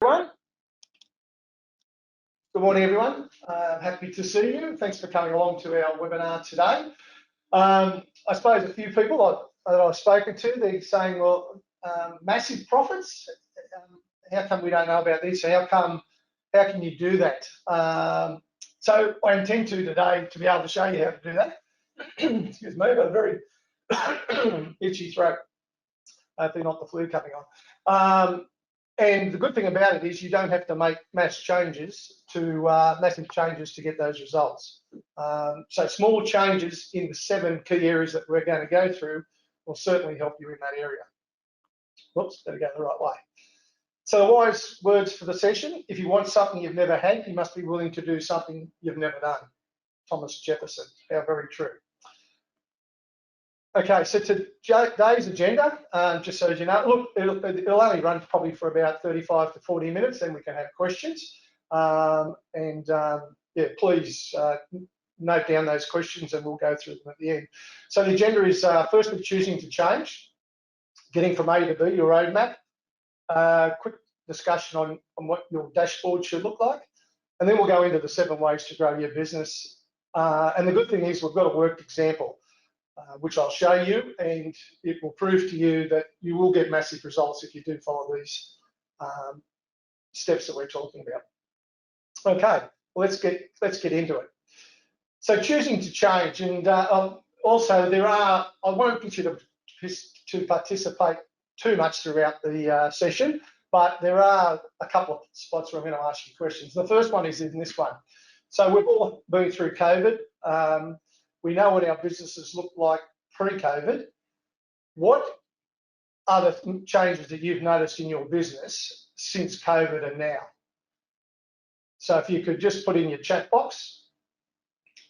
Everyone. Good morning, everyone. Happy to see you. Thanks for coming along to our webinar today. I suppose a few people that I've spoken to, they're saying, well, massive profits. How come we don't know about this? How can you do that? So I intend today to be able to show you how to do that. Excuse me, I've got a very itchy throat. Hopefully not the flu coming on. And the good thing about it is you don't have to make massive changes to get those results. So small changes in the 7 key areas that we're going to go through will certainly help you in that area. Whoops, better go the right way. So the wise words for the session: if you want something you've never had, you must be willing to do something you've never done. Thomas Jefferson. How very true. Okay, so today's agenda, just so you know, look, it'll only run probably for about 35 to 40 minutes, then we can have questions. Yeah, please note down those questions and we'll go through them at the end. So the agenda is firstly choosing to change, getting from A to B, your roadmap, quick discussion on what your dashboard should look like, and then we'll go into the 7 ways to grow your business. And the good thing is we've got a worked example, which I'll show you, and it will prove to you that you will get massive results if you do follow these steps that we're talking about. Okay, well, let's get into it. So choosing to change, and also I won't get you to participate too much throughout the session, but there are a couple of spots where I'm going to ask you questions. The first one is in this one. So we've all been through COVID. We know what our businesses look like pre-COVID. What are the changes that you've noticed in your business since COVID and now? So if you could just put in your chat box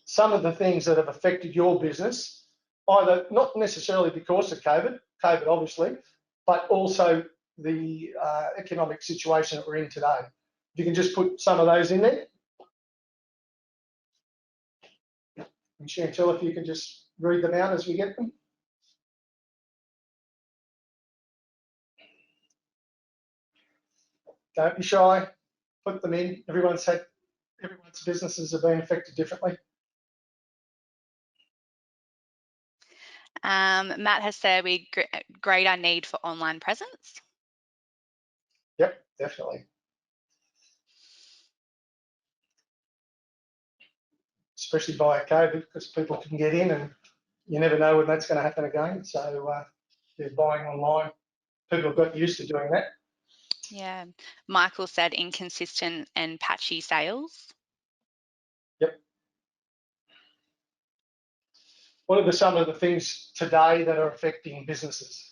some of the things that have affected your business, either not necessarily because of COVID obviously, but also the economic situation that we're in today. If you can just put some of those in there. And Chantel, if you can just read them out as we get them. Don't be shy, put them in. Everyone's businesses have been affected differently. Matt has said we grade our need for online presence. Yep, definitely. Especially via COVID, because people can get in and you never know when that's going to happen again. So they're buying online. People have got used to doing that. Yeah. Michael said inconsistent and patchy sales. Yep. What are some of the things today that are affecting businesses?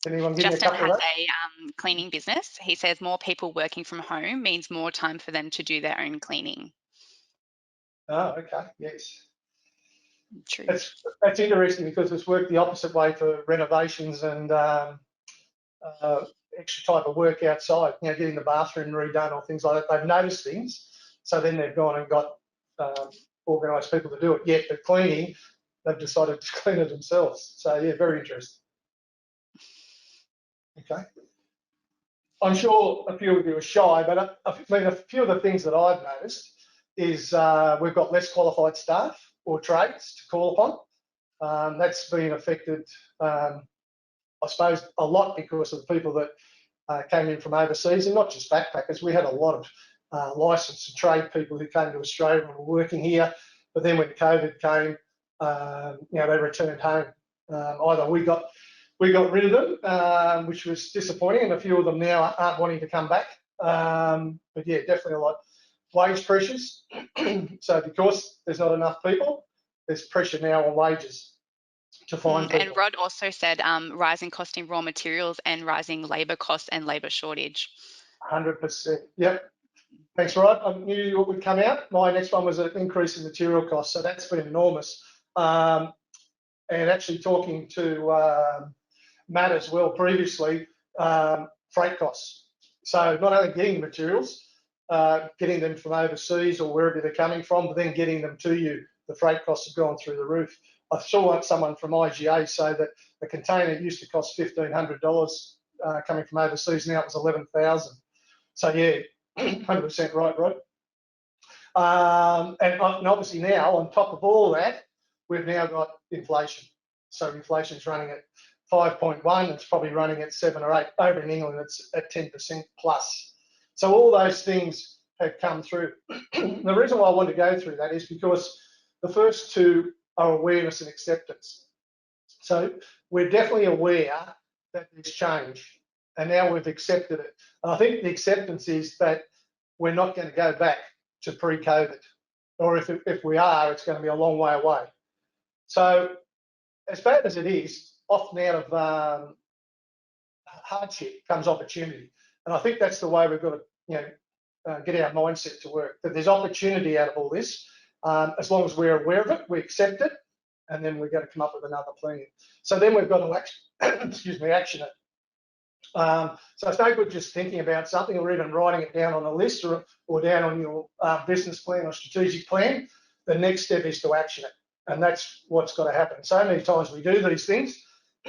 Anyone give me a couple of those? Justin has a cleaning business. He says more people working from home means more time for them to do their own cleaning. Oh, okay. Yes. True. That's interesting because it's worked the opposite way for renovations and extra type of work outside, you know, getting the bathroom redone or things like that. They've noticed things, so then they've gone and got organised people to do it. Yet the cleaning, they've decided to clean it themselves. So yeah, very interesting. Okay. I'm sure a few of you are shy, but I mean, a few of the things that I've noticed is we've got less qualified staff or trades to call upon. That's been affected, I suppose, a lot because of the people that came in from overseas, and not just backpackers. We had a lot of licensed and trade people who came to Australia and were working here, but then when COVID came, you know, they returned home. Either we got rid of them, which was disappointing, and a few of them now aren't wanting to come back. But yeah, definitely a lot. Wage pressures. So because there's not enough people, there's pressure now on wages to find people. And Rod also said rising cost in raw materials and rising labour costs and labour shortage. 100%. Yep. Thanks, Rod. I knew what would come out. My next one was an increase in material costs, so that's been enormous. And actually talking to Matt as well previously, freight costs. So not only getting materials, getting them from overseas or wherever they're coming from, but then getting them to you, the freight costs have gone through the roof. I saw someone from IGA say that a container used to cost $1,500 coming from overseas, now it was $11,000. So yeah, 100% right, Rod. And obviously now, on top of all that, we've now got inflation. So inflation's running at 5.1, it's probably running at 7 or 8. Over in England, it's at 10% plus. So all those things have come through. The reason why I want to go through that is because the first two are awareness and acceptance. So we're definitely aware that there's change, and now we've accepted it. And I think the acceptance is that we're not going to go back to pre-COVID, or if we are, it's going to be a long way away. So as bad as it is, often out of hardship comes opportunity, and I think that's the way we've got to, get our mindset to work. That there's opportunity out of all this, as long as we're aware of it, we accept it, and then we've got to come up with another plan. So then we've got to action it. So it's no good just thinking about something or even writing it down on a list or down on your business plan or strategic plan. The next step is to action it, and that's what's got to happen. So many times we do these things,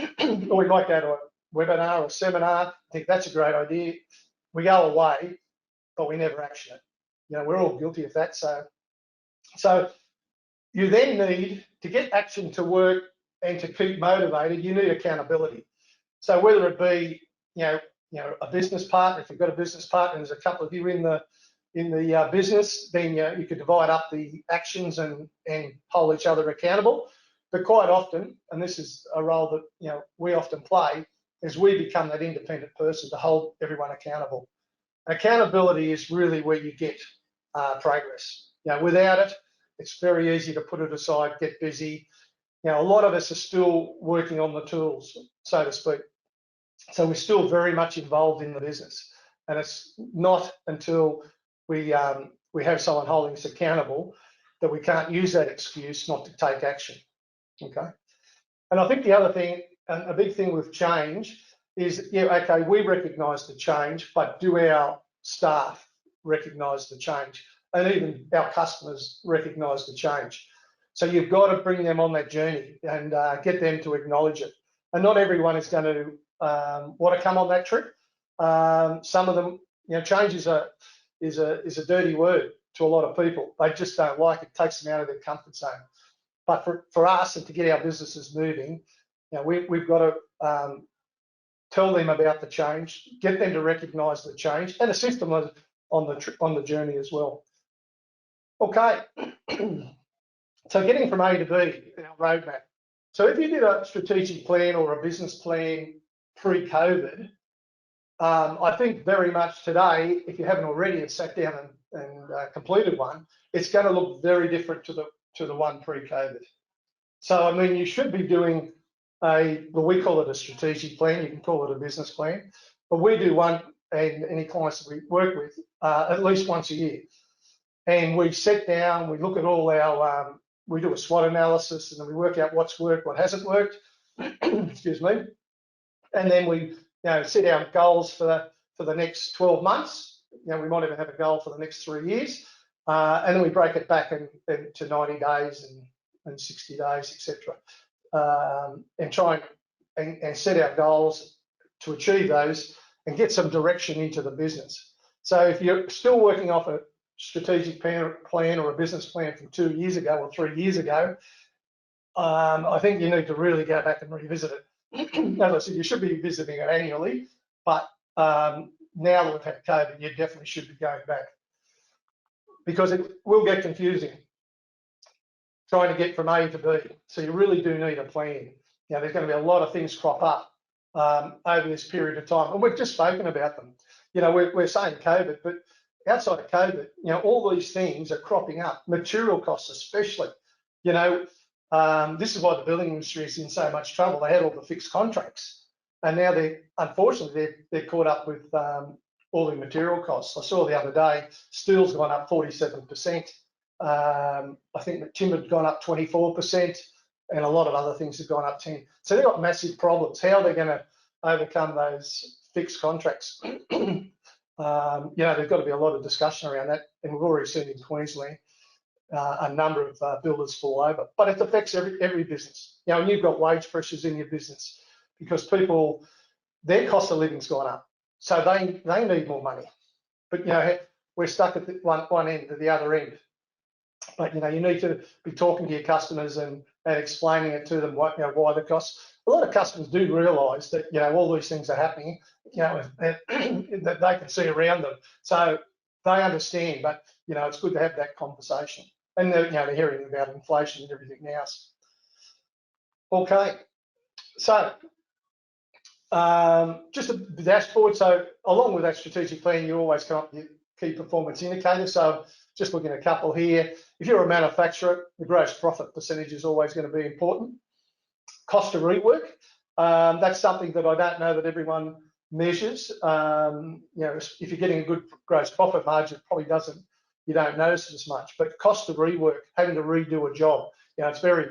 or we might go to a webinar or seminar, think that's a great idea. We go away, but we never action it. We're all guilty of that. So you then need to get action to work and to keep motivated. You need accountability. So whether it be a business partner, if you've got a business partner, and there's a couple of you in the business, then you could divide up the actions and hold each other accountable. But quite often, and this is a role that we often play, is we become that independent person to hold everyone accountable. Accountability is really where you get progress. Without it, it's very easy to put it aside, get busy. A lot of us are still working on the tools, so to speak. So we're still very much involved in the business, and it's not until we have someone holding us accountable that we can't use that excuse not to take action. Okay. And I think the other thing, and a big thing with change, is okay, we recognise the change, but do our staff recognise the change, and even our customers recognise the change? So you've got to bring them on that journey and get them to acknowledge it. And not everyone is going to want to come on that trip. Some of them, change is a dirty word to a lot of people. They just don't like it. It takes them out of their comfort zone. But for us, and to get our businesses moving, we've got to tell them about the change, get them to recognise the change, and assist them on the journey as well. Okay. So getting from A to B, our roadmap. So if you did a strategic plan or a business plan pre-COVID, I think very much today, if you haven't already and sat down and completed one, it's going to look very different to the one pre-COVID. So I mean, you should be doing we call it a strategic plan. You can call it a business plan, but we do one, and any clients that we work with, at least once a year. And we sit down, we look at all our, we do a SWOT analysis, and then we work out what's worked, what hasn't worked. Excuse me. And then we set our goals for the next 12 months. We might even have a goal for the next 3 years. And then we break it back into 90 days and 60 days, etc. And try and set our goals to achieve those and get some direction into the business. So if you're still working off a strategic plan or a business plan from 2 years ago or 3 years ago, I think you need to really go back and revisit it. As I said, you should be visiting it annually, but now that we've had COVID, you definitely should be going back, because it will get confusing trying to get from A to B. So you really do need a plan. There's going to be a lot of things crop up over this period of time, and we've just spoken about them. We're saying COVID, but outside of COVID, all these things are cropping up. Material costs, especially. This is why the building industry is in so much trouble. They had all the fixed contracts, and now unfortunately they're caught up with all the material costs. I saw the other day steel's gone up 47%. I think the timber's gone up 24%, and a lot of other things have gone up 10%. So they've got massive problems. How are they going to overcome those fixed contracts? There's got to be a lot of discussion around that, and we've already seen in Queensland a number of builders fall over. But it affects every business. And you've got wage pressures in your business because their cost of living's gone up, so they need more money. but we're stuck at the one end to the other end. But you need to be talking to your customers and explaining it to them why the costs. A lot of customers do realise that all these things are happening, that they can see around them, so they understand. But it's good to have that conversation, and they're hearing about inflation and everything else. Okay, so just a dashboard. So along with that strategic plan, you always come up with key performance indicators. So just looking at a couple here. If you're a manufacturer, the gross profit percentage is always going to be important. Cost of rework, that's something that I don't know that everyone measures. If you're getting a good gross profit margin, it probably you don't notice it as much. But cost of rework, having to redo a job, it's very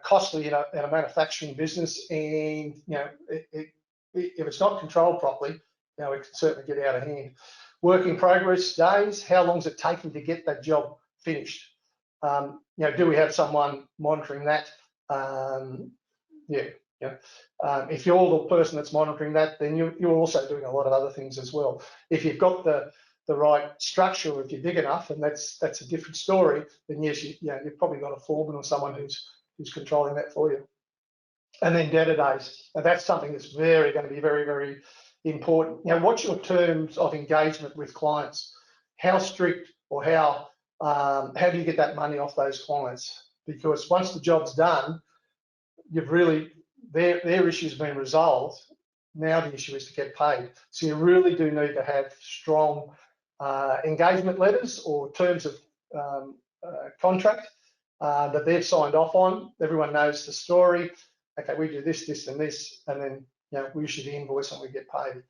costly in a manufacturing business, and if it's not controlled properly, it can certainly get out of hand. Work in progress days, how long is it taking to get that job finished? Do we have someone monitoring that? If you're the person that's monitoring that, then you're also doing a lot of other things as well. If you've got the right structure, or if you're big enough, and that's a different story, then yes, you've probably got a foreman or someone who's controlling that for you. And then debtor days. Now that's something that's going to be very, very important. What's your terms of engagement with clients? How strict, or how do you get that money off those clients? Because once the job's done, you've really, their issue's been resolved. Now the issue is to get paid. So you really do need to have strong engagement letters or terms of contract that they've signed off on. Everyone knows the story. Okay, we do this, this, and this, and then we issue the invoice and we get paid.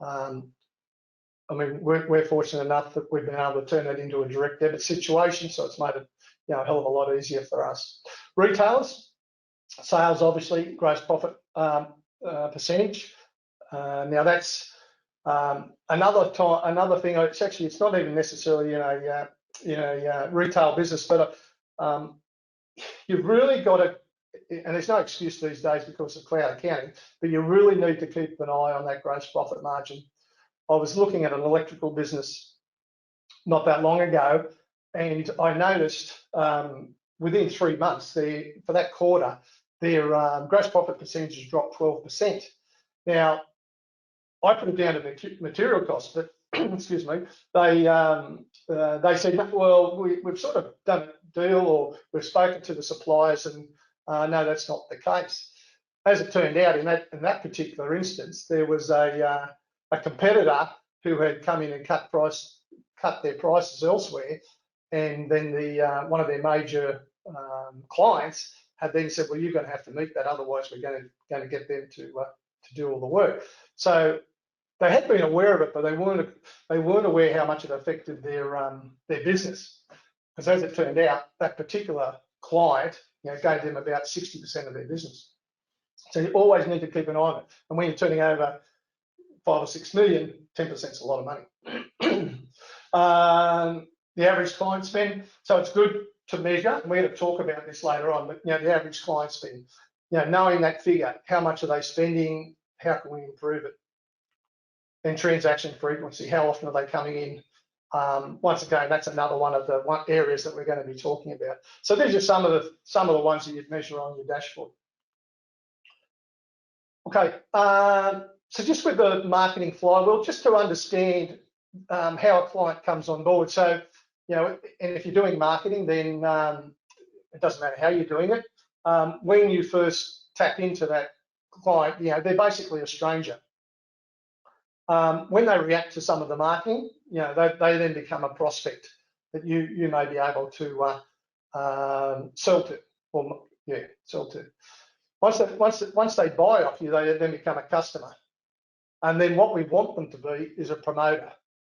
I mean, we're fortunate enough that we've been able to turn that into a direct debit situation, so it's made it a hell of a lot easier for us. Retailers, sales, obviously, gross profit percentage. Now that's another thing. It's not even necessarily in a retail business, but you've really got to, and there's no excuse these days because of cloud accounting, but you really need to keep an eye on that gross profit margin. I was looking at an electrical business not that long ago, and I noticed within 3 months, for that quarter, their gross profit percentage dropped 12%. Now, I put it down to material costs, but excuse me, they said, well, we've sort of done a deal, or we've spoken to the suppliers, and no, that's not the case. As it turned out, in that particular instance, there was a competitor who had come in and cut their prices elsewhere, and then one of their major clients had then said, well, you're going to have to meet that, otherwise we're going to get them to do all the work. So they had been aware of it, but they weren't aware how much it affected their business. Because as it turned out, that particular client gave them about 60% of their business. So you always need to keep an eye on it. And when you're turning over 5 or 6 million, 10% is a lot of money. The average client spend, so it's good to measure, and we're going to talk about this later on, but the average client spend, knowing that figure, how much are they spending, how can we improve it? And transaction frequency, how often are they coming in? Once again, that's another one of the areas that we're going to be talking about. So these are some of the ones that you'd measure on your dashboard. Okay, so just with the marketing flywheel, just to understand how a client comes on board. So, and if you're doing marketing, then it doesn't matter how you're doing it. When you first tap into that client, they're basically a stranger. When they react to some of the marketing, they then become a prospect that you may be able to sell to, or sell to. Once they buy off you, they then become a customer. And then what we want them to be is a promoter.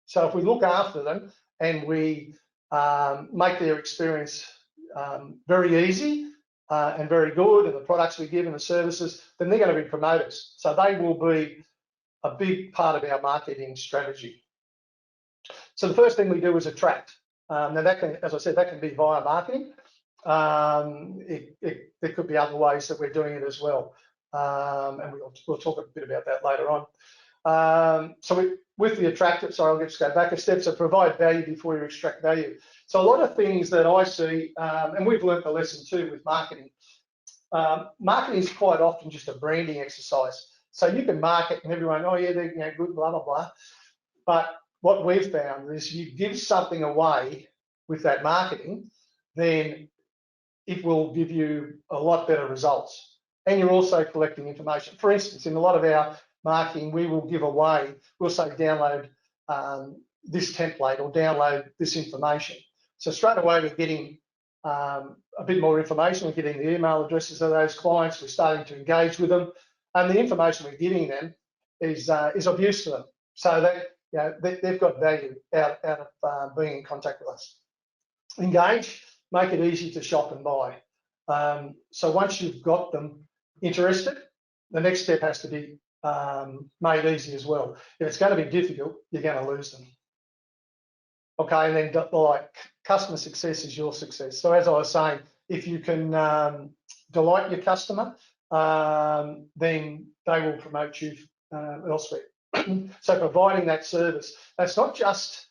So if we look after them and we make their experience very easy and very good, and the products we give and the services, then they're going to be promoters. So they will be a big part of our marketing strategy. So the first thing we do is attract. Now that can, as I said, that can be via marketing. There could be other ways that we're doing it as well. And we'll talk a bit about that later on. With the attractive, sorry, I'll just go back a step. So provide value before you extract value. So a lot of things that I see, and we've learned the lesson too with marketing. Marketing is quite often just a branding exercise. So you can market and everyone, oh yeah, they're good, blah, blah, blah. But what we've found is you give something away with that marketing, then it will give you a lot better results. And you're also collecting information. For instance, in a lot of our marketing, we will give away, we'll say download this template or download this information. So straight away we're getting a bit more information. We're getting the email addresses of those clients. We're starting to engage with them, and the information we're giving them is of use to them. So they've got value out of being in contact with us. Engage, make it easy to shop and buy. So once you've got them interested, the next step has to be made easy as well. If it's going to be difficult, you're going to lose them. Okay, and then like customer success is your success. So as I was saying, if you can delight your customer, then they will promote you elsewhere. So providing that service, that's not just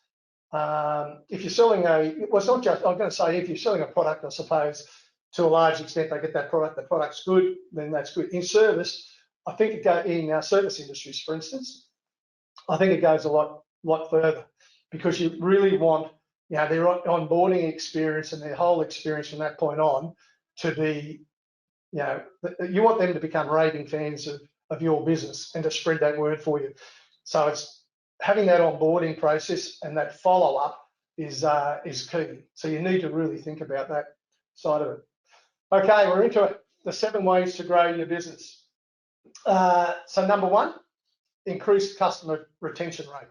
if you're selling it's not just, I'm going to say if you're selling a product, I suppose to a large extent they get that product, the product's good, then that's good. In service, I think it goes in service industries, for instance, I think it goes a lot further, because you really want, their onboarding experience and their whole experience from that point on to be, you want them to become raving fans of your business and to spread that word for you. So it's having that onboarding process and that follow-up is key. So you need to really think about that side of it. Okay, we're into it. The 7 ways to grow your business. So number 1, increase customer retention rate.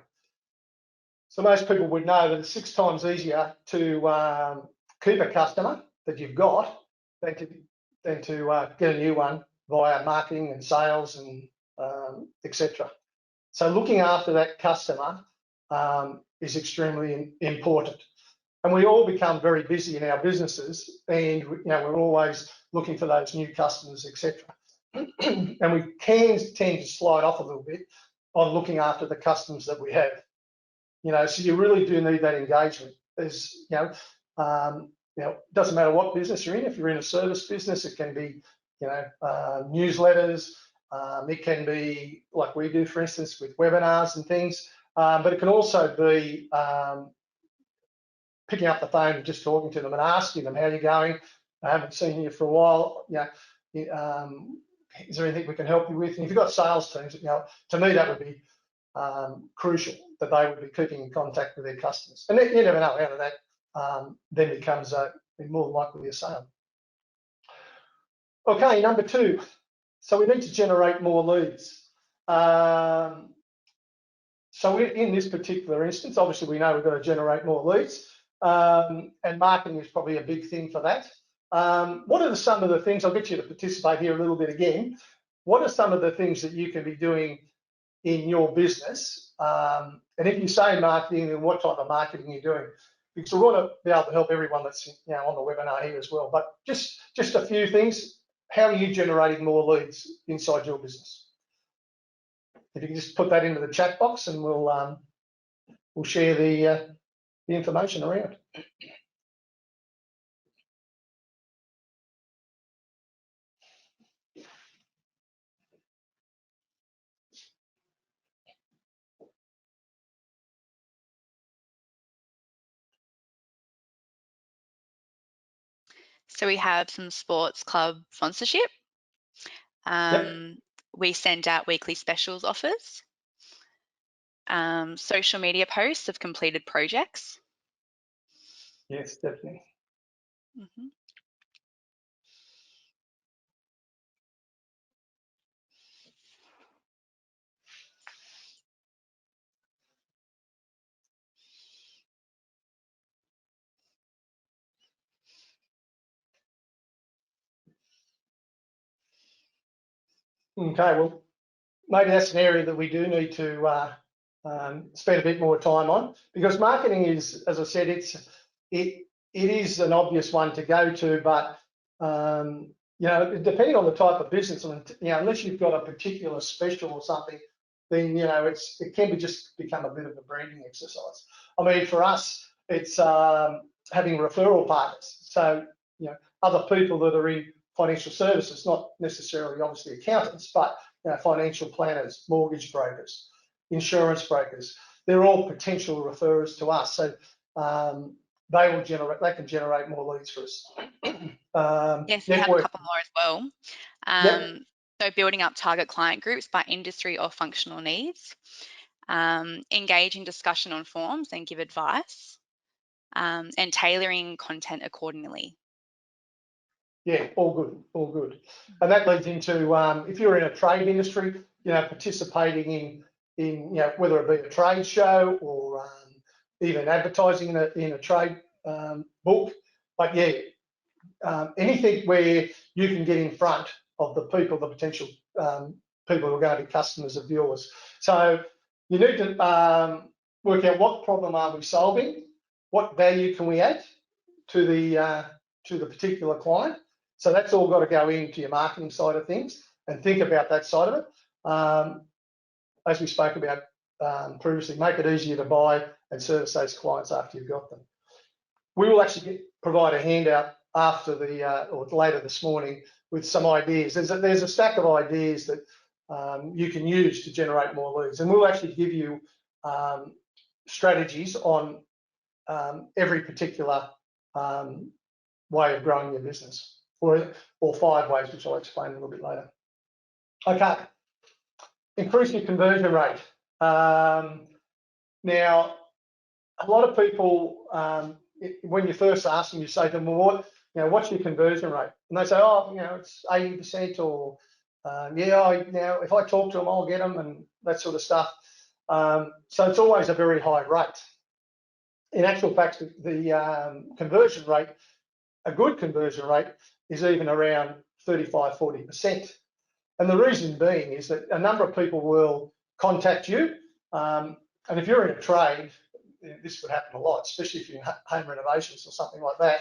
So most people would know that it's 6 times easier to keep a customer that you've got than to get a new one via marketing and sales and etc. So looking after that customer is extremely important. And we all become very busy in our businesses, and we're always looking for those new customers, etc. And we can tend to slide off a little bit on looking after the customers that we have. So you really do need that engagement. There's, doesn't matter what business you're in. If you're in a service business, it can be, newsletters. It can be like we do, for instance, with webinars and things. But it can also be picking up the phone and just talking to them and asking them, how you're going? I haven't seen you for a while. Is there anything we can help you with? And if you've got sales teams, to me that would be crucial, that they would be keeping in contact with their customers. And you never know, out of that then becomes more likely a sale. Okay, number 2. So we need to generate more leads. So in this particular instance, obviously we know we've got to generate more leads, and marketing is probably a big thing for that. What are some of the things, I'll get you to participate here a little bit again. What are some of the things that you can be doing in your business? And if you say marketing, then what type of marketing you're doing? Because we want to be able to help everyone that's on the webinar here as well. But just a few things. How are you generating more leads inside your business? If you can just put that into the chat box, and we'll share the information around. So we have some sports club sponsorship. Yep. We send out weekly specials offers. Social media posts of completed projects. Yes, definitely. Mm-hmm. Okay, well, maybe that's an area that we do need to spend a bit more time on, because marketing is, as I said, it is an obvious one to go to, but depending on the type of business, unless you've got a particular special or something, then it can just become a bit of a breeding exercise. I mean, for us, it's having referral partners. So other people that are in financial services, not necessarily obviously accountants, but financial planners, mortgage brokers, insurance brokers. They're all potential referrers to us. So they can generate more leads for us. Yes, we have a couple more as well. Yep. So building up target client groups by industry or functional needs, engage in discussion on forums and give advice, and tailoring content accordingly. Yeah, all good. And that leads into if you're in a trade industry, participating in whether it be a trade show or even advertising in a trade book. But yeah, anything where you can get in front of the potential people who are going to be customers of yours. So you need to work out what problem are we solving, what value can we add to the particular client. So that's all got to go into your marketing side of things and think about that side of it. As we spoke about previously, make it easier to buy and service those clients after you've got them. We will actually provide a handout after or later this morning with some ideas. There's a stack of ideas that you can use to generate more leads, and we'll actually give you strategies on every particular way of growing your business, or 5 ways, which I'll explain a little bit later. Okay, increase your conversion rate. Now, a lot of people, when you first ask them, you say to them, well, what's your conversion rate? And they say, oh, it's 80%, or if I talk to them, I'll get them, and that sort of stuff. So it's always a very high rate. In actual fact, the conversion rate, a good conversion rate, is even around 35–40%. And the reason being is that a number of people will contact you, and if you're in a trade, this would happen a lot, especially if you're in home renovations or something like that,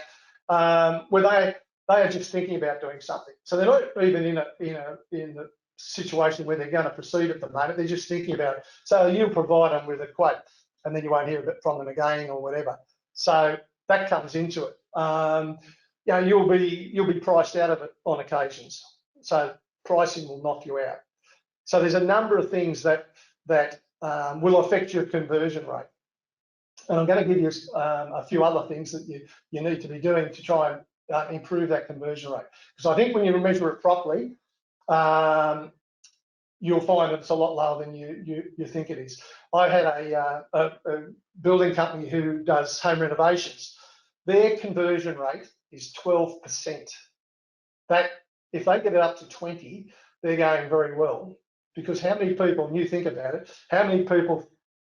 where they are just thinking about doing something. So they're not even in a situation where they're going to proceed at the moment. They're just thinking about it. So you'll provide them with a quote, and then you won't hear from them again or whatever. So that comes into it. You'll be priced out of it on occasions. So pricing will knock you out. So there's a number of things that will affect your conversion rate. And I'm going to give you a few other things that you need to be doing to try and improve that conversion rate. Because I think when you measure it properly, you'll find that it's a lot lower than you think it is. I had a building company who does home renovations. Their conversion rate is 12%. That if they get it up to 20, they're going very well. Because how many people, and you think about it, how many people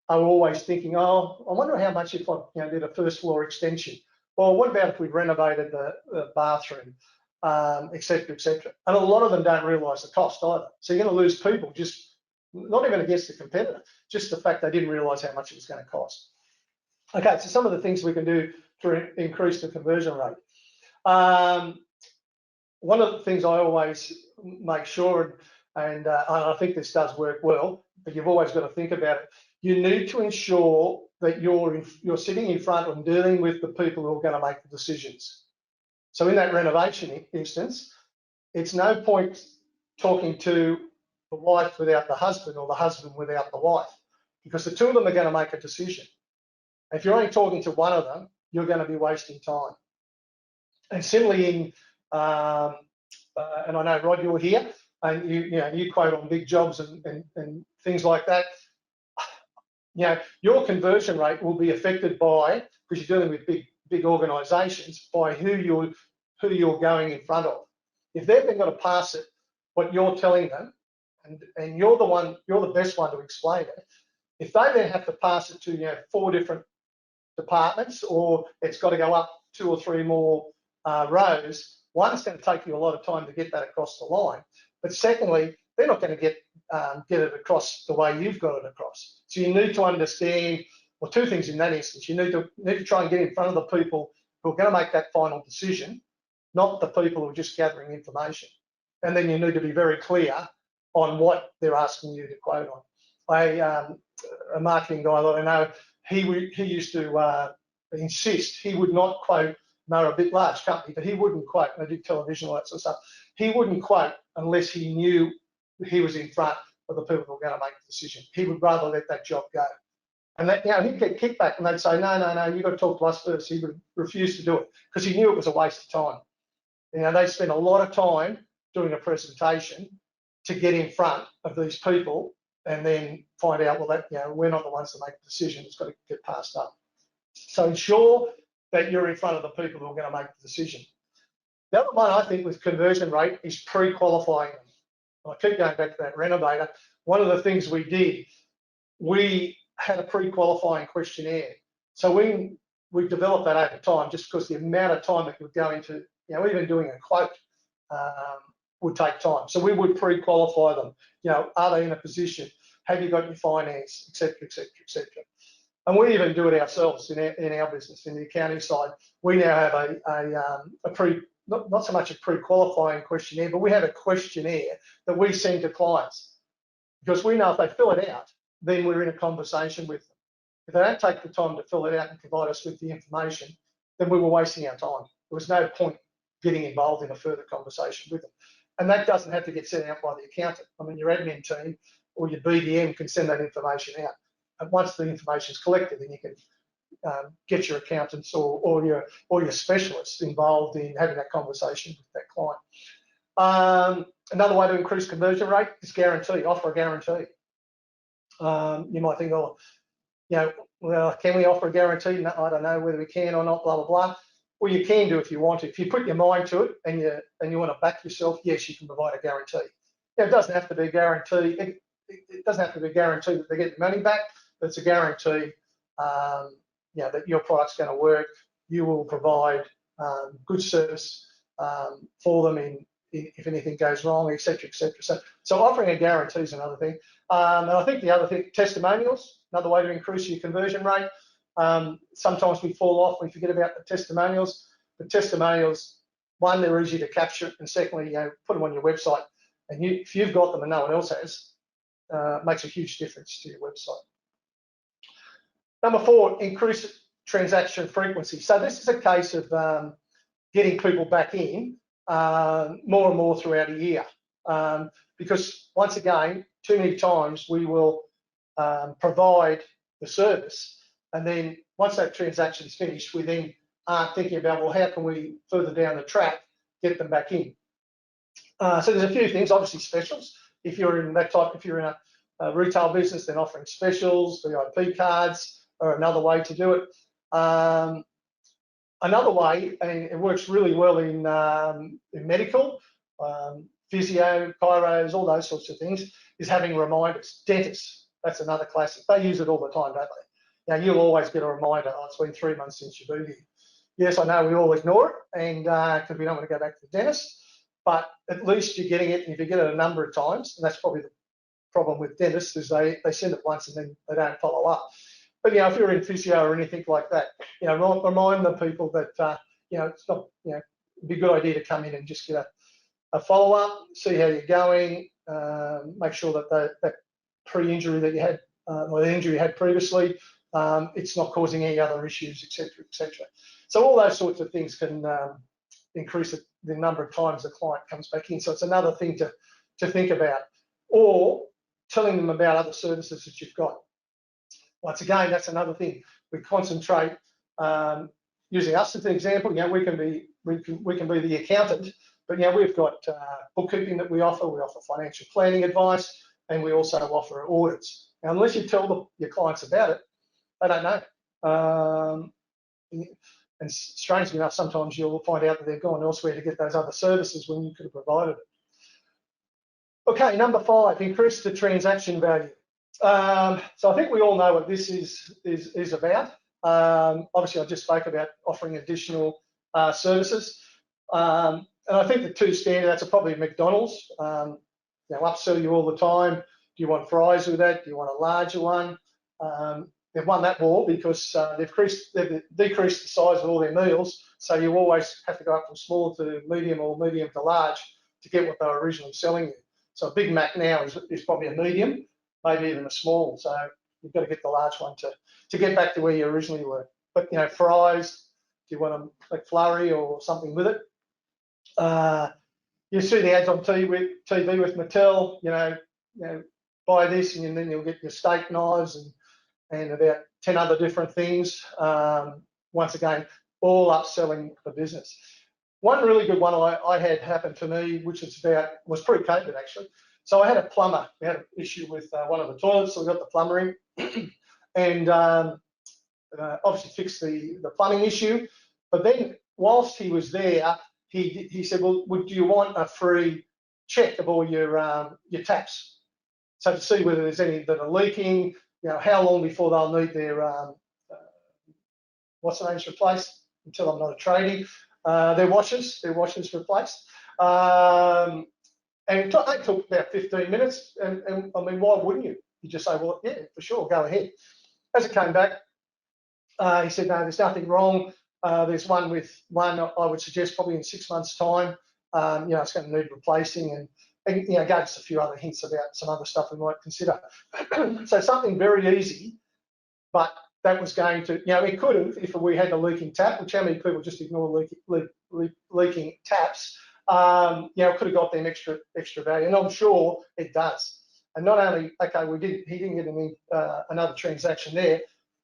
are always thinking, oh, I wonder how much if I did a first floor extension. Well, what about if we renovated the bathroom, et cetera, et cetera. And a lot of them don't realise the cost either. So you're going to lose people, just not even against the competitor, just the fact they didn't realise how much it was going to cost. Okay, so some of the things we can do to increase the conversion rate. One of the things I always make sure, and I think this does work well, but you've always got to think about it. You need to ensure that you're sitting in front and dealing with the people who are going to make the decisions. So in that renovation instance, it's no point talking to the wife without the husband, or the husband without the wife, because the two of them are going to make a decision. If you're only talking to one of them, you're going to be wasting time. And similarly in, and I know Rod, you're here, and you quote on big jobs and things like that. Your conversion rate will be affected by, because you're dealing with big organisations, by who you're going in front of. If they've then got to pass it, what you're telling them, and you're the best one to explain it. If they then have to pass it to 4 different departments, or it's got to go up 2 or 3 more rows, one, it's going to take you a lot of time to get that across the line. But secondly, they're not going to get it across the way you've got it across. So you need to understand, well, 2 things in that instance. You need to try and get in front of the people who are going to make that final decision, not the people who are just gathering information. And then you need to be very clear on what they're asking you to quote on. a marketing guy that I know, he used to insist he would not quote. They're a bit large company, but he wouldn't quote. They did television, all that sort of stuff. He wouldn't quote unless he knew he was in front of the people who were going to make the decision. He would rather let that job go. And that, he'd get kickback, and they'd say, no, you've got to talk to us first. He would refuse to do it because he knew it was a waste of time. They spend a lot of time doing a presentation to get in front of these people and then find out, well, that, we're not the ones to make the decision. It's got to get passed up. So ensure that you're in front of the people who are going to make the decision. The other one I think with conversion rate is pre-qualifying them. I keep going back to that renovator. One of the things we did, we had a pre-qualifying questionnaire. So we developed that over time, just because the amount of time that would go into, even doing a quote would take time. So we would pre-qualify them. Are they in a position? Have you got your finance, et cetera, et cetera, et cetera. And we even do it ourselves in our business, in the accounting side. We now have a not so much a pre-qualifying questionnaire, but we have a questionnaire that we send to clients, because we know if they fill it out, then we're in a conversation with them. If they don't take the time to fill it out and provide us with the information, then we were wasting our time. There was no point getting involved in a further conversation with them. And that doesn't have to get sent out by the accountant. I mean, your admin team or your BDM can send that information out. And once the information is collected, then you can get your accountants or your specialists involved in having that conversation with that client. Another way to increase conversion rate is guarantee. Offer a guarantee. You might think, oh, well, can we offer a guarantee? No, I don't know whether we can or not. Blah blah blah. Well, you can do if you want to. If you put your mind to it and you want to back yourself, yes, you can provide a guarantee. It doesn't have to be a guarantee. It doesn't have to be a guarantee that they get the money back, but it's a guarantee. That your product's going to work. You will provide good service for them if anything goes wrong, etc., etc. So offering a guarantee is another thing. And I think the other thing, testimonials, another way to increase your conversion rate. Sometimes we fall off, we forget about the testimonials. The testimonials, one, they're easy to capture, and secondly, put them on your website. And if you've got them and no one else has, it makes a huge difference to your website. Number 4, increase transaction frequency. So this is a case of getting people back in more and more throughout a year. Because once again, too many times we will provide the service, and then once that transaction is finished, we then aren't thinking about, well, how can we further down the track get them back in? So there's a few things, obviously specials. If you're in that type, if you're in a retail business, then offering specials, VIP cards, or another way to do it. Another way, and it works really well in medical, physio, chiros, all those sorts of things, is having reminders. Dentists, that's another classic. They use it all the time, don't they? You'll always get a reminder, oh, it's been 3 months since you've been here. Yes, I know we all ignore it, and because we don't want to go back to the dentist, but at least you're getting it, and if you get it a number of times, and that's probably the problem with dentists, is they send it once and then they don't follow up. But if you're in physio or anything like that, remind the people that it's not, it'd be a good idea to come in and just get a follow up, see how you're going, make sure that that pre-injury that you had, or the injury you had previously, it's not causing any other issues, etc., etc. So all those sorts of things can increase the number of times the client comes back in. So it's another thing to think about, or telling them about other services that you've got. Once again, that's another thing. We concentrate, using us as an example. We can be the accountant, but we've got bookkeeping that we offer financial planning advice, and we also offer audits. Now, unless you tell your clients about it, they don't know. And strangely enough, sometimes you'll find out that they've gone elsewhere to get those other services when you could have provided it. Okay, number 5, increase the transaction value. So I think we all know what this is about. Obviously, I just spoke about offering additional services. And I think the two standouts are probably McDonald's. Upsell you all the time. Do you want fries with that? Do you want a larger one? They've won that war because they've decreased the size of all their meals, so you always have to go up from small to medium or medium to large to get what they were originally selling you. So a Big Mac now is probably a medium, maybe even a small. So you've got to get the large one to get back to where you originally were. But fries, do you want a McFlurry or something with it? You see the ads on TV with Mattel. Buy this and then you'll get your steak knives and about 10 other different things. Once again, all upselling the business. One really good one I had happen to me, which was pre-COVID actually. So I had a plumber. We had an issue with one of the toilets, so we got the plumber in, and obviously fixed the plumbing issue. But then whilst he was there, he said, well, do you want a free check of all your taps? So to see whether there's any that are leaking, how long before they'll need their what's the name's replaced, until I'm not a tradie, their washers replaced. And it took about 15 minutes, and I mean, why wouldn't you? You just say, well, yeah, for sure, go ahead. As it came back, he said, no, there's nothing wrong. There's one I would suggest probably in 6 months' time. It's going to need replacing, and gave us a few other hints about some other stuff we might consider. So something very easy, but that was going to, it could have, if we had a leaking tap, which how many people just ignore leaking taps, it could have got them extra value, and I'm sure it does. And not only, okay, he didn't get another transaction there,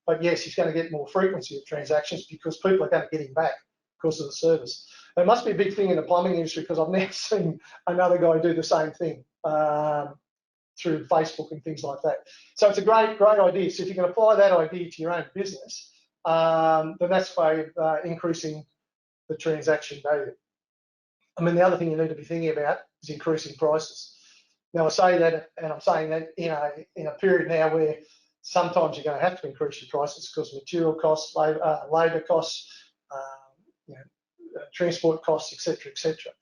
but yes, he's going to get more frequency of transactions because people are going to get him back because of the service. It must be a big thing in the plumbing industry because I've never seen another guy do the same thing through Facebook and things like that. So it's a great idea. So if you can apply that idea to your own business, then that's a way of increasing the transaction value. I mean, the other thing you need to be thinking about is increasing prices. Now, I say that, and I'm saying that in a period now where sometimes you're going to have to increase your prices because of material costs, labour costs, transport costs, etc., etc.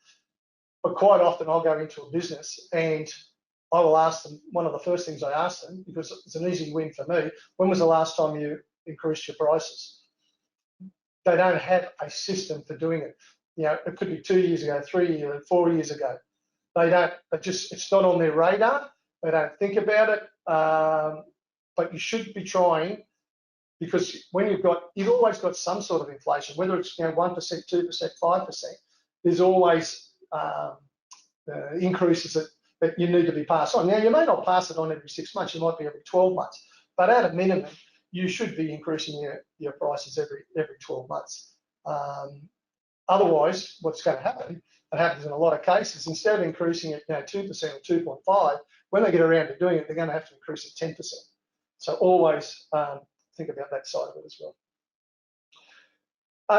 But quite often I'll go into a business and I will ask them, one of the first things I ask them, because it's an easy win for me, when was the last time you increased your prices? They don't have a system for doing it. It could be 2 years ago, 3 years, 4 years ago. It's not on their radar. They don't think about it. But you should be trying, because when you've always got some sort of inflation, whether it's 1%, 2%, 5%, there's always increases that you need to be passed on. Now, you may not pass it on every 6 months, you might be every 12 months, but at a minimum, you should be increasing your prices every 12 months. Otherwise, what's going to happen, it happens in a lot of cases, instead of increasing it 2% or 2.5, when they get around to doing it, they're going to have to increase it 10%. So always think about that side of it as well.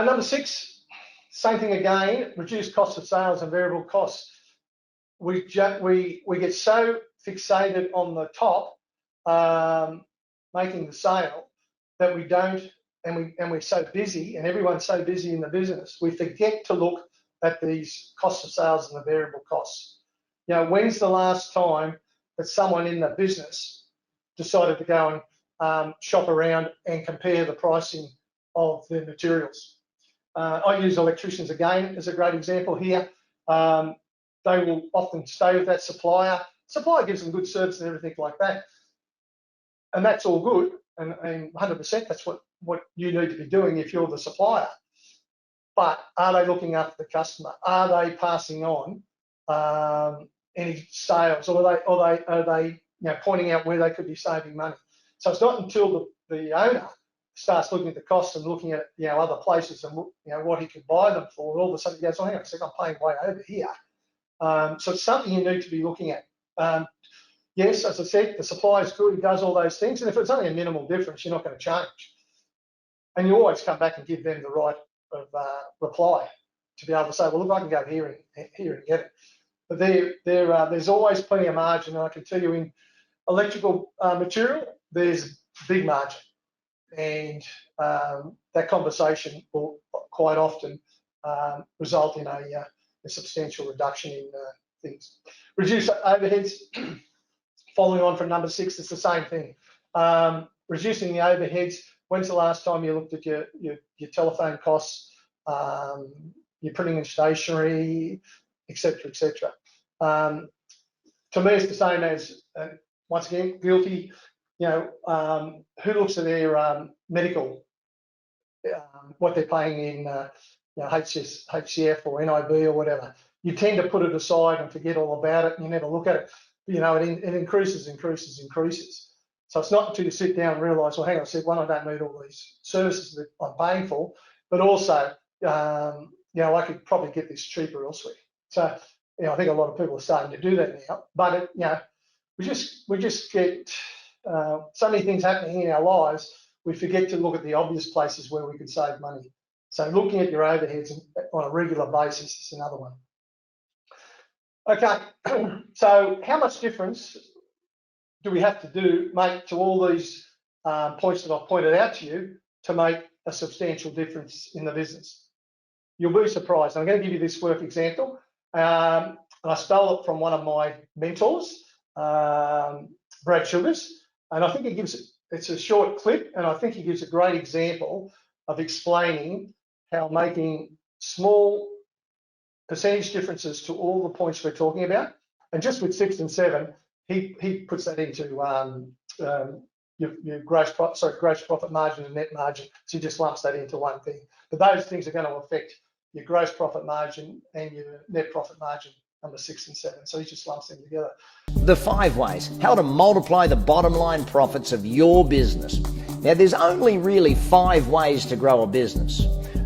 Number 6, same thing again, reduce cost of sales and variable costs. We get so fixated on the top, making the sale, that we don't, and we're so busy, and everyone's so busy in the business, we forget to look at these cost of sales and the variable costs. When's the last time that someone in the business decided to go and shop around and compare the pricing of the materials? I use electricians again as a great example here. They will often stay with that supplier. Supplier gives them good service and everything like that. And that's all good. And 100% that's what you need to be doing if you're the supplier. But are they looking after the customer? Are they passing on any sales? Or are they pointing out where they could be saving money? So it's not until the owner starts looking at the costs and looking at other places and what he could buy them for, and all of a sudden he goes, oh, hang on a second, I'm paying way over here. So it's something you need to be looking at. Yes, as I said, the supplier's good, he does all those things, and if it's only a minimal difference, you're not going to change. And you always come back and give them the right of reply to be able to say, well, look, I can go here and get it. But there's always plenty of margin, and I can tell you in electrical material, there's big margin. And that conversation will quite often result in a substantial reduction in things. Reduce overheads. Following on from number 6, it's the same thing. Reducing the overheads. When's the last time you looked at your telephone costs, your printing and stationery, etc., etc.? To me, it's the same as once again, guilty. Who looks at their medical, what they're paying in HCF or NIB or whatever. You tend to put it aside and forget all about it, and you never look at it. It increases. So it's not until you sit down and realise, well, hang on a sec, one, I don't need all these services that I'm paying for, but also, I could probably get this cheaper elsewhere. So, I think a lot of people are starting to do that now. But we just get so many things happening in our lives. We forget to look at the obvious places where we could save money. So looking at your overheads on a regular basis is another one. Okay, so how much difference do we have to make to all these points that I've pointed out to you to make a substantial difference in the business? You'll be surprised. I'm going to give you this work example. And I stole it from one of my mentors, Brad Sugars, and I think it's a short clip, and I think he gives a great example of explaining how making small percentage differences to all the points we're talking about, and just with 6 and 7, he puts that into your gross profit margin and net margin. So he just lumps that into one thing. But those things are going to affect your gross profit margin and your net profit margin, number 6 and 7. So he just lumps them together. The 5 ways, how to multiply the bottom line profits of your business. Now, there's only really 5 ways to grow a business.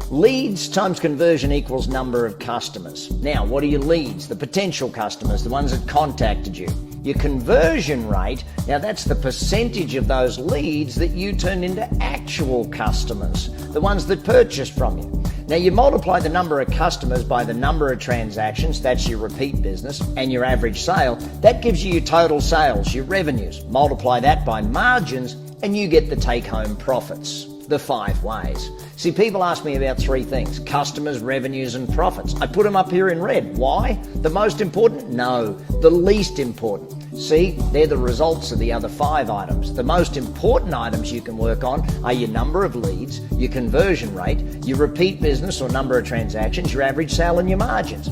Leads times conversion equals number of customers. Now, what are your leads? The potential customers, the ones that contacted you. Your conversion rate, now that's the percentage of those leads that you turn into actual customers, the ones that purchased from you. Now, you multiply the number of customers by the number of transactions, that's your repeat business, and your average sale. That gives you your total sales, your revenues. Multiply that by margins, and you get the take-home profits. The 5 ways. See, people ask me about 3 things: customers, revenues, and profits. I put them up here in red. Why? The most important? No. The least important. See, they're the results of the other 5 items. The most important items you can work on are your number of leads, your conversion rate, your repeat business or number of transactions, your average sale, and your margins.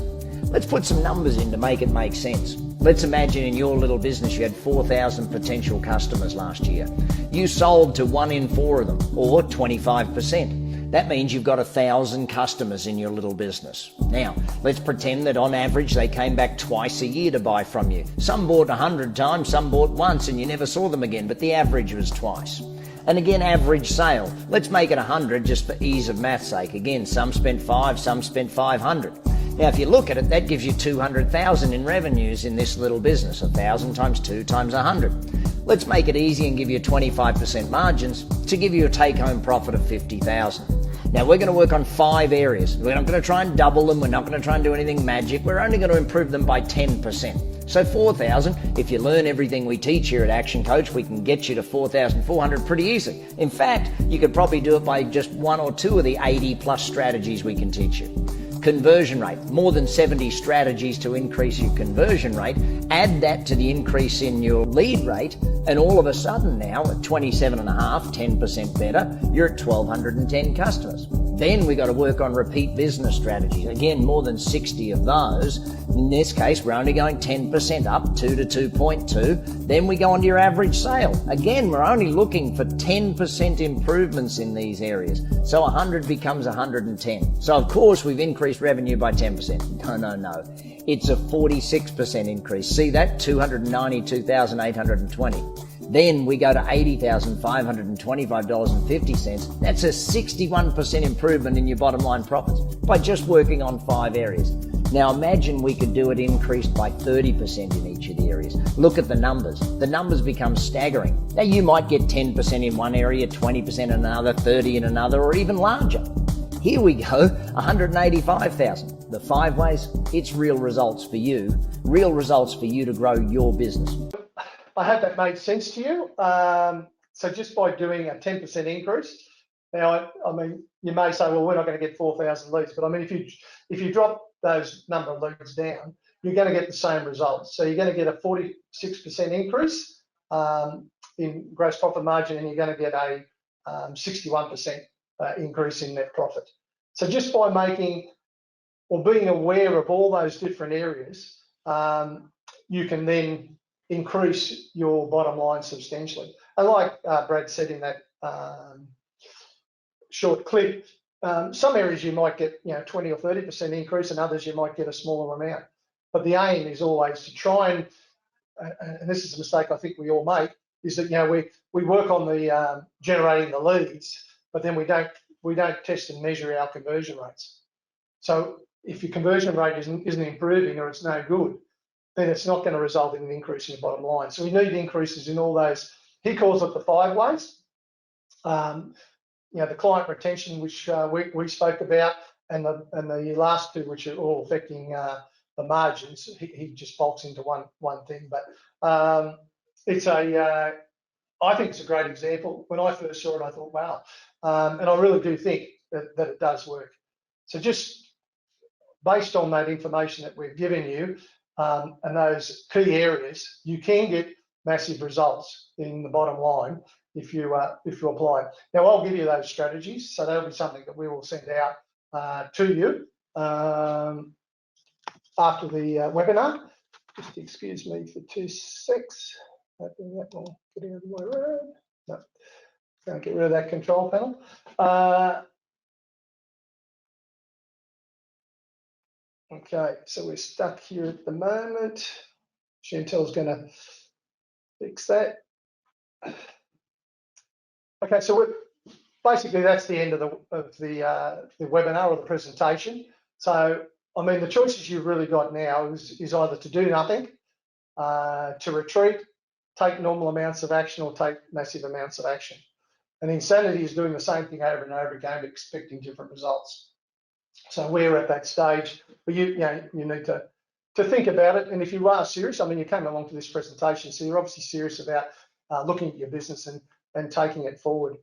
Let's put some numbers in to make it make sense. Let's imagine in your little business you had 4,000 potential customers last year. You sold to 1 in 4 of them, or 25%. That means you've got 1,000 customers in your little business. Now, let's pretend that on average they came back twice a year to buy from you. Some bought 100 times, some bought once and you never saw them again, but the average was twice. And again, average sale. Let's make it 100 just for ease of math's sake. Again, some spent 5, some spent 500. Now, if you look at it, that gives you 200,000 in revenues in this little business. 1,000 times 2 times 100. Let's make it easy and give you 25% margins to give you a take-home profit of 50,000. Now, we're going to work on 5 areas. We're not going to try and double them. We're not going to try and do anything magic. We're only going to improve them by 10%. So 4,000, if you learn everything we teach here at Action Coach, we can get you to 4,400 pretty easy. In fact, you could probably do it by just 1 or 2 of the 80 plus strategies we can teach you. Conversion rate, more than 70 strategies to increase your conversion rate. Add that to the increase in your lead rate, and all of a sudden now at 27.5, 10% better, you're at 1,210 customers. Then we got to work on repeat business strategies. Again, more than 60 of those. In this case, we're only going 10% up, 2 to 2.2. Then we go on to your average sale. Again, we're only looking for 10% improvements in these areas. So 100 becomes 110. So of course, we've increased revenue by 10%. No. It's a 46% increase. See that? $292,820. Then we go to $80,525.50. That's a 61% improvement in your bottom line profits by just working on 5 areas. Now imagine we could do it increased by 30% in each of the areas. Look at the numbers. The numbers become staggering. Now you might get 10% in one area, 20% in another, 30 in another, or even larger. Here we go, 185,000. The 5 ways, it's real results for you to grow your business. I hope that made sense to you. So just by doing a 10% increase, now, I mean, you may say, well, we're not going to get 4,000 leads, but I mean, if you drop those number of leads down, you're going to get the same results. So you're going to get a 46% increase in gross profit margin, and you're going to get a 61% increase in net profit. So just by making or being aware of all those different areas, you can then increase your bottom line substantially. And like Brad said in that short clip, some areas you might get 20 or 30% increase, and others you might get a smaller amount. But the aim is always to try and this is a mistake I think we all make, is that we work on the generating the leads, but then we don't test and measure our conversion rates. So if your conversion rate isn't improving, or it's no good, then it's not going to result in an increase in your bottom line. So we need increases in all those. He calls it the 5 ways. The client retention, which we spoke about, and the last 2, which are all affecting the margins. He just bolts into one thing, but I think it's a great example. When I first saw it, I thought, wow, and I really do think that it does work. So just based on that information that we've given you and those key areas, you can get massive results in the bottom line if you apply it. Now, I'll give you those strategies, so that'll be something that we will send out to you after the webinar. Just excuse me for 2 secs. Hoping that will get out of my road. No, can't get rid of that control panel. Okay, so we're stuck here at the moment. Chantel's going to fix that. Okay, so basically that's the end of the webinar or the presentation. So, I mean, the choices you've really got now is either to do nothing, to retreat, take normal amounts of action, or take massive amounts of action. And insanity is doing the same thing over and over again, expecting different results. So we're at that stage where you need to think about it. And if you are serious, I mean, you came along to this presentation, so you're obviously serious about looking at your business and taking it forward.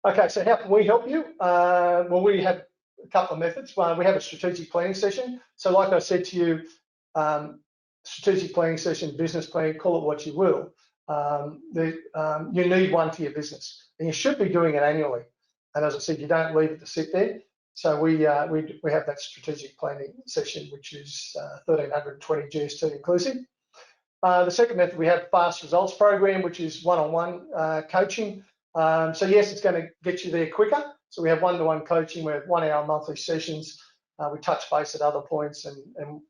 Okay, so how can we help you? Well, we have a couple of methods. We have a strategic planning session. So like I said to you, strategic planning session, business plan, call it what you will. You need one for your business, and you should be doing it annually. And as I said, you don't leave it to sit there. So we have that strategic planning session, which is 1,320 GST inclusive. The second method, we have fast results program, which is one-on-one coaching. So yes, it's going to get you there quicker. So we have one-to-one coaching. We have 1 hour monthly sessions. We touch base at other points, and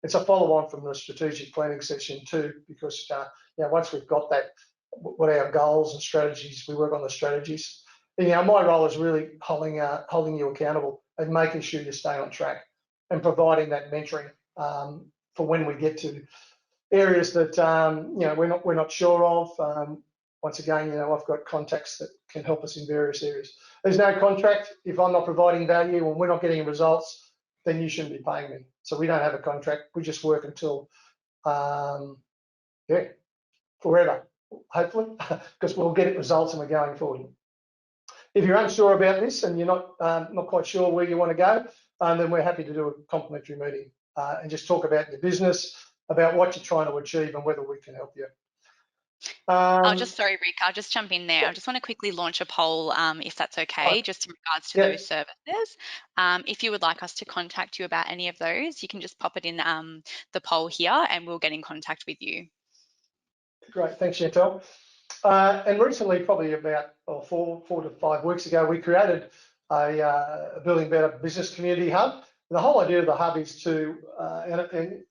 it's a follow-on from the strategic planning session too, because once we've got that, what our goals and strategies, we work on the strategies. And, my role is really holding you accountable and making sure you stay on track and providing that mentoring for when we get to areas that we're not sure of. Once again, I've got contacts that can help us in various areas. There's no contract. If I'm not providing value and we're not getting results, then you shouldn't be paying me. So we don't have a contract. We just work until forever, hopefully, because we'll get results and we're going forward. If you're unsure about this and you're not quite sure where you want to go, then we're happy to do a complimentary meeting and just talk about your business, about what you're trying to achieve, and whether we can help you. Sorry, Rick, I'll just jump in there. I just want to quickly launch a poll, if that's okay, just in regards to those services. If you would like us to contact you about any of those, you can just pop it in the poll here and we'll get in contact with you. Great, thanks, Chantel. And recently, probably about 4 to 5 weeks ago, we created a Building Better Business Community Hub. And the whole idea of the hub is to, and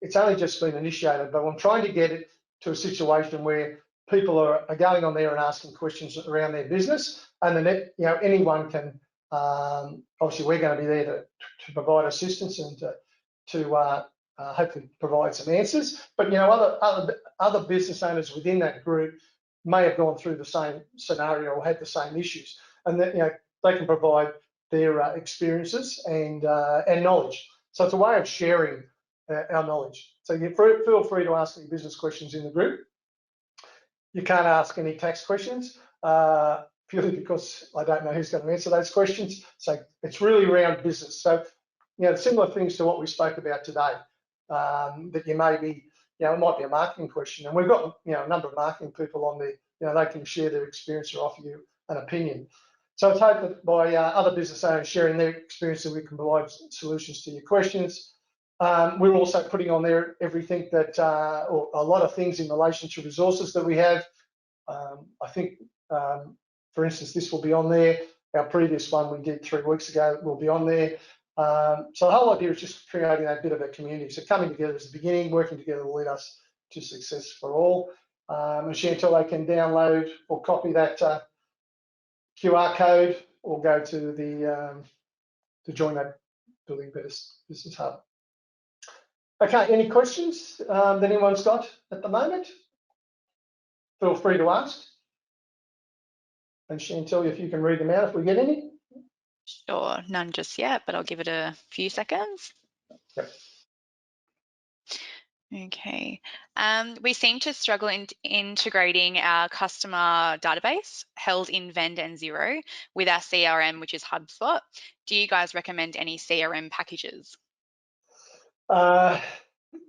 it's only just been initiated, but I'm trying to get it to a situation where people are going on there and asking questions around their business, and then anyone can. Obviously, we're going to be there to provide assistance and to hopefully provide some answers. But other business owners within that group may have gone through the same scenario or had the same issues, and that they can provide their experiences and knowledge. So it's a way of sharing our knowledge. So you feel free to ask any business questions in the group. You can't ask any tax questions purely because I don't know who's going to answer those questions. So it's really around business. So similar things to what we spoke about today. That you may be, it might be a marketing question, and we've got a number of marketing people on there. They can share their experience or offer you an opinion. So it's hoped that by other business owners sharing their experiences, we can provide solutions to your questions. We're also putting on there everything that, or a lot of things in relation to resources that we have. I think, for instance, this will be on there. Our previous one we did 3 weeks ago will be on there. So the whole idea is just creating that bit of a community. So coming together is the beginning, working together will lead us to success for all. And Chantal, they can download or copy that QR code or go to the to join that Building Better Business Hub. Okay, any questions that anyone's got at the moment? Feel free to ask. And Chantal, if you can read them out if we get any. Sure, none just yet, but I'll give it a few seconds. Yep. Okay. We seem to struggle in integrating our customer database held in Vend and Xero with our CRM, which is HubSpot. Do you guys recommend any CRM packages? No,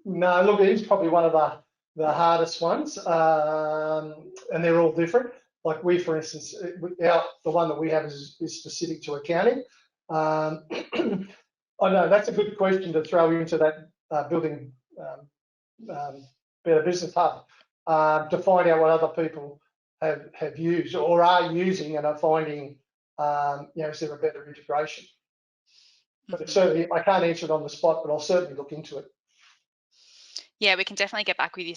look, it is probably one of the hardest ones, and they're all different. Like we, for instance, the one that we have is specific to accounting. I know that's a good question to throw into that Building Better Business Hub to find out what other people have used or are using and are finding, is there a better integration? But it's certainly, I can't answer it on the spot, but I'll certainly look into it. Yeah, we can definitely get back with you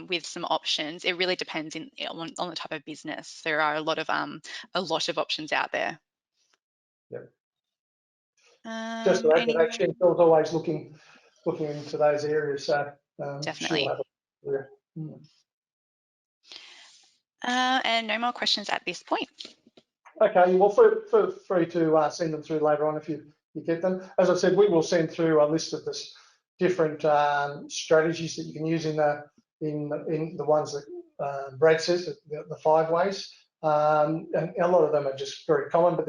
with some options. It really depends on the type of business. There are a lot of options out there. Yep. Just to add to that, Chantal's always looking into those areas. So definitely. And no more questions at this point. Okay, well, feel free to send them through later on if you get them. As I said, we will send through a list of the different strategies that you can use in the ones that Brad says, the 5 ways. And a lot of them are just very common, but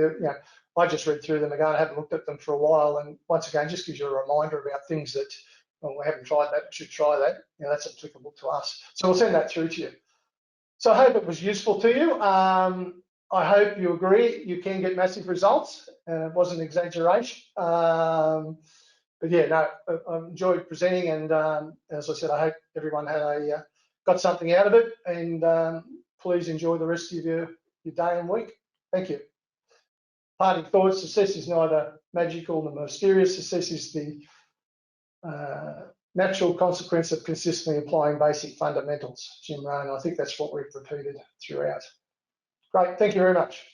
I just read through them again. I haven't looked at them for a while, and once again, just gives you a reminder about things that, well, we haven't tried that, should try that. That's applicable to us. So we'll send that through to you. So I hope it was useful to you. I hope you agree you can get massive results. It wasn't an exaggeration. But yeah, no, I enjoyed presenting, and as I said, I hope everyone had got something out of it. And please enjoy the rest of your day and week. Thank you. Parting thoughts: success is neither magical nor mysterious. Success is the natural consequence of consistently applying basic fundamentals. Jim Rohn, I think that's what we've repeated throughout. Great, thank you very much.